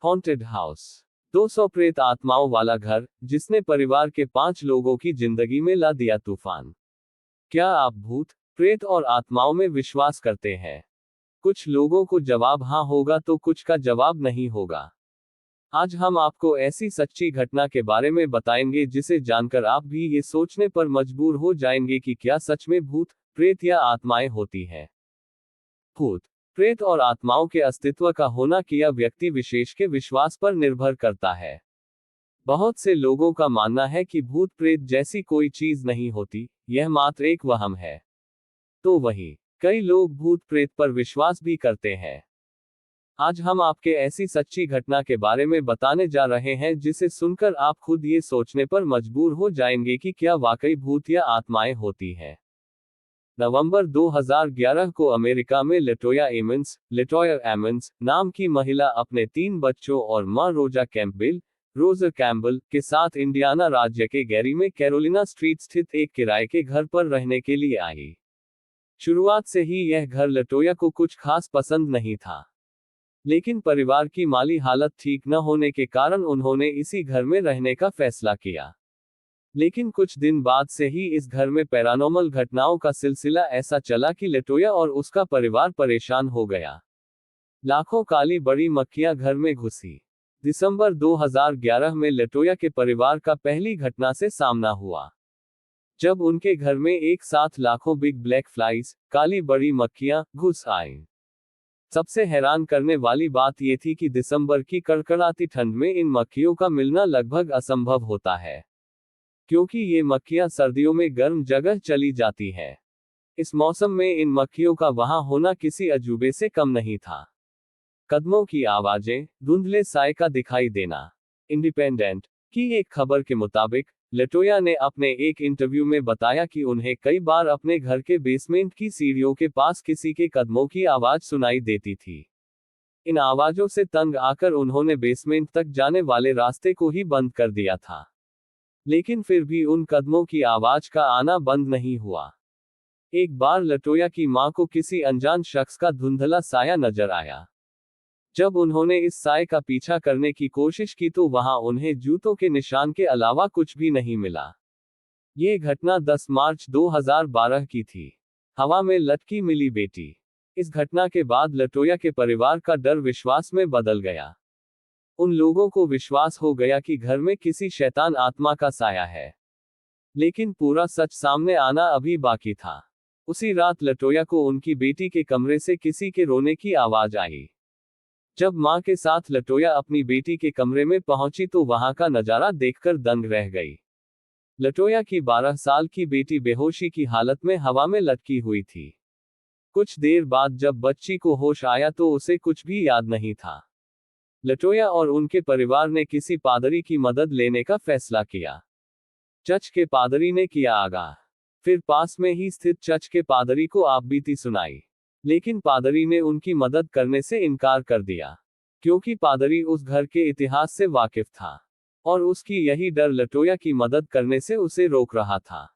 Haunted house. 200 प्रेत आत्माओं वाला घर, जिसने परिवार के 5 लोगों की जिंदगी में ला दिया तूफान। क्या आप भूत, प्रेत और आत्माओं में विश्वास करते हैं? कुछ लोगों को जवाब हाँ होगा तो कुछ का जवाब नहीं होगा। आज हम आपको ऐसी सच्ची घटना के बारे में बताएंगे जिसे जानकर आप भी ये सोचने पर मजबूर हो जाएंगे कि क्या सच में भूत, प्रेत या आत्माएं होती हैं। भूत, प्रेत और आत्माओं के अस्तित्व का होना किया व्यक्ति विशेष के विश्वास पर निर्भर करता है। बहुत से लोगों का मानना है कि भूत प्रेत जैसी कोई चीज नहीं होती, यह मात्र एक वहम है। तो वहीं कई लोग भूत प्रेत पर विश्वास भी करते हैं। आज हम आपके ऐसी सच्ची घटना के बारे में बताने जा रहे हैं जिसे सुनकर आप खुद ये सोचने पर मजबूर हो जाएंगे कि क्या वाकई भूत या आत्माएं होती हैं। नवंबर 2011 को अमेरिका में लेटोया एमंस नाम की महिला अपने 3 बच्चों और मां रोजर कैम्बल के साथ इंडियाना राज्य के गैरी में कैरोलिना स्ट्रीट स्थित एक किराए के घर पर रहने के लिए आई। शुरुआत से ही यह घर लेटोया को कुछ खास पसंद नहीं था, लेकिन परिवार की माली हालत ठीक न होने के कारण उन्होंने इसी घर में रहने का फैसला किया। लेकिन कुछ दिन बाद से ही इस घर में पैरानॉर्मल घटनाओं का सिलसिला ऐसा चला कि लेटोया और उसका परिवार परेशान हो गया। लाखों काली बड़ी मक्खियां घर में घुसी। दिसंबर 2011 में लेटोया के परिवार का पहली घटना से सामना हुआ, जब उनके घर में एक साथ लाखों बिग ब्लैक फ्लाइज, काली बड़ी मक्खियां, घुस आईं। सबसे हैरान करने वाली बात यह थी कि दिसंबर की कड़कड़ाती ठंड में इन मक्खियों का मिलना लगभग असंभव होता है, क्योंकि ये मक्खियां सर्दियों में गर्म जगह चली जाती हैं। इस मौसम में इन मक्खियों का वहां होना किसी अजूबे से कम नहीं था। कदमों की आवाजें, धुंधले साए का दिखाई देना। इंडिपेंडेंट की एक खबर के मुताबिक लेटोया ने अपने एक इंटरव्यू में बताया कि उन्हें कई बार अपने घर के बेसमेंट की सीढ़ियों के पास किसी के कदमों की आवाज सुनाई देती थी। इन आवाजों से तंग आकर उन्होंने बेसमेंट तक जाने वाले रास्ते को ही बंद कर दिया था, लेकिन फिर भी उन कदमों की आवाज का आना बंद नहीं हुआ। एक बार लेटोया की मां को किसी अनजान शख्स का धुंधला साया नजर आया। जब उन्होंने इस साए का पीछा करने की कोशिश की तो वहां उन्हें जूतों के निशान के अलावा कुछ भी नहीं मिला। ये घटना 10 मार्च 2012 की थी। हवा में लटकी मिली बेटी। इस घटना के बाद लेटोया के परिवार का डर विश्वास में बदल गया। उन लोगों को विश्वास हो गया कि घर में किसी शैतान आत्मा का साया है। लेकिन पूरा सच सामने आना अभी बाकी था। उसी रात लेटोया को उनकी बेटी के कमरे से किसी के रोने की आवाज आई। जब मां के साथ लेटोया अपनी बेटी के कमरे में पहुंची तो वहां का नजारा देखकर दंग रह गई। लेटोया की 12 साल की बेटी बेहोशी की हालत में हवा में लटकी हुई थी। कुछ देर बाद जब बच्ची को होश आया तो उसे कुछ भी याद नहीं था। लेटोया और उनके परिवार ने किसी पादरी की मदद लेने का फैसला किया। चर्च के पादरी ने किया आगाह। फिर पास में ही स्थित चर्च के पादरी को आपबीती सुनाई, लेकिन पादरी ने उनकी मदद करने से इनकार कर दिया, क्योंकि पादरी उस घर के इतिहास से वाकिफ था और उसकी यही डर लेटोया की मदद करने से उसे रोक रहा था।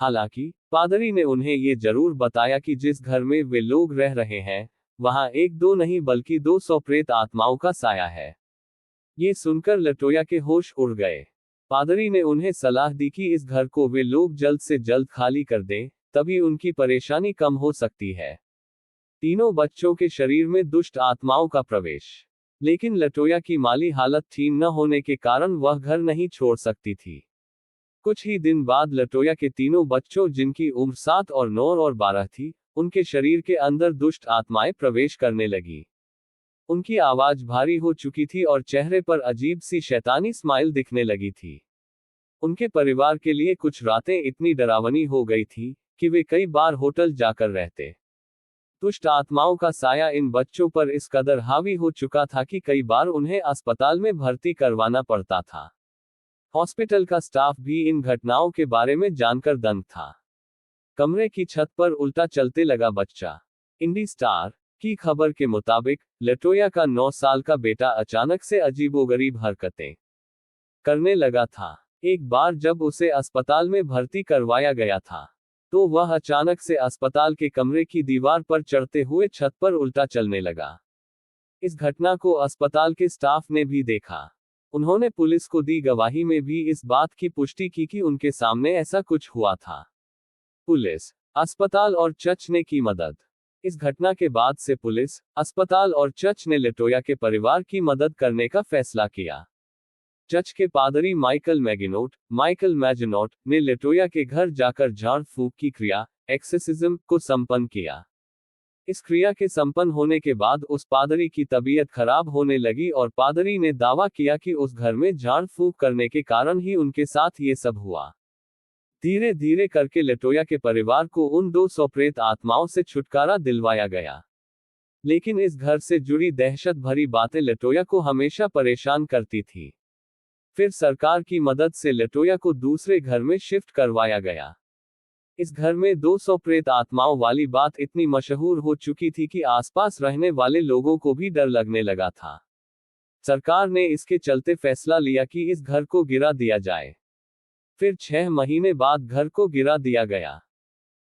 हालांकि पादरी ने उन्हें ये जरूर बताया कि जिस घर में वे लोग रह रहे हैं, वहां एक दो नहीं बल्कि 200 प्रेत आत्माओं का साया है। ये सुनकर लेटोया के होश उड़ गए। पादरी ने उन्हें सलाह दी कि इस घर को वे लोग जल्द से जल्द खाली कर दें, तभी उनकी परेशानी कम हो सकती है। तीनों बच्चों के शरीर में दुष्ट आत्माओं का प्रवेश। लेकिन लेटोया की माली हालत ठीक न होने के कारण वह घर नहीं छोड़ सकती थी। कुछ ही दिन बाद लेटोया के तीनों बच्चों, जिनकी उम्र 7 और 9 और 12 थी, उनके शरीर के अंदर दुष्ट आत्माएं प्रवेश करने लगी। उनकी आवाज भारी हो चुकी थी और चेहरे पर अजीब सी शैतानी स्माइल दिखने लगी थी। उनके परिवार के लिए कुछ रातें इतनी डरावनी हो गई थी कि वे कई बार होटल जाकर रहते। दुष्ट आत्माओं का साया इन बच्चों पर इस कदर हावी हो चुका था कि कई बार उन्हें अस्पताल में भर्ती करवाना पड़ता था। हॉस्पिटल का स्टाफ भी इन घटनाओं के बारे में जानकर दंग था। कमरे की छत पर उल्टा चलते लगा बच्चा। इंडी स्टार की खबर के मुताबिक लेटोया का 9 साल का बेटा अचानक से अजीबोगरीब हरकतें करने लगा था। एक बार जब उसे अस्पताल में भर्ती करवाया गया था, तो वह अचानक से अस्पताल के कमरे की दीवार पर चढ़ते हुए छत पर उल्टा चलने लगा। इस घटना को अस्पताल के स्टाफ ने भी देखा। उन्होंने पुलिस को दी गवाही में भी इस बात की पुष्टि की कि उनके सामने ऐसा कुछ हुआ था। पुलिस, अस्पताल और चर्च ने की मदद। इस घटना के बाद से पुलिस, अस्पताल और चर्च ने लेटोया के परिवार की मदद करने का फैसला किया। चर्च के पादरी माइकल मैगिनोट ने लेटोया के घर जाकर झाड़ फूंक की क्रिया, एक्सोर्सिज्म को संपन्न किया। इस क्रिया के संपन्न होने के बाद उस पादरी की तबीयत खराब होने लगी और पादरी ने दावा किया कि उस घर में झाड़ फूंक करने के कारण ही उनके साथ ये सब हुआ। धीरे धीरे करके लेटोया के परिवार को उन 200 प्रेत आत्माओं से छुटकारा दिलवाया गया। लेकिन इस घर से जुड़ी दहशत भरी बातें लेटोया को हमेशा परेशान करती थी। फिर सरकार की मदद से लेटोया को दूसरे घर में शिफ्ट करवाया गया। इस घर में 200 प्रेत आत्माओं वाली बात इतनी मशहूर हो चुकी थी कि आसपास रहने वाले लोगों को भी डर लगने लगा था। सरकार ने इसके चलते फैसला लिया कि इस घर को गिरा दिया जाए। फिर 6 महीने बाद घर को गिरा दिया गया।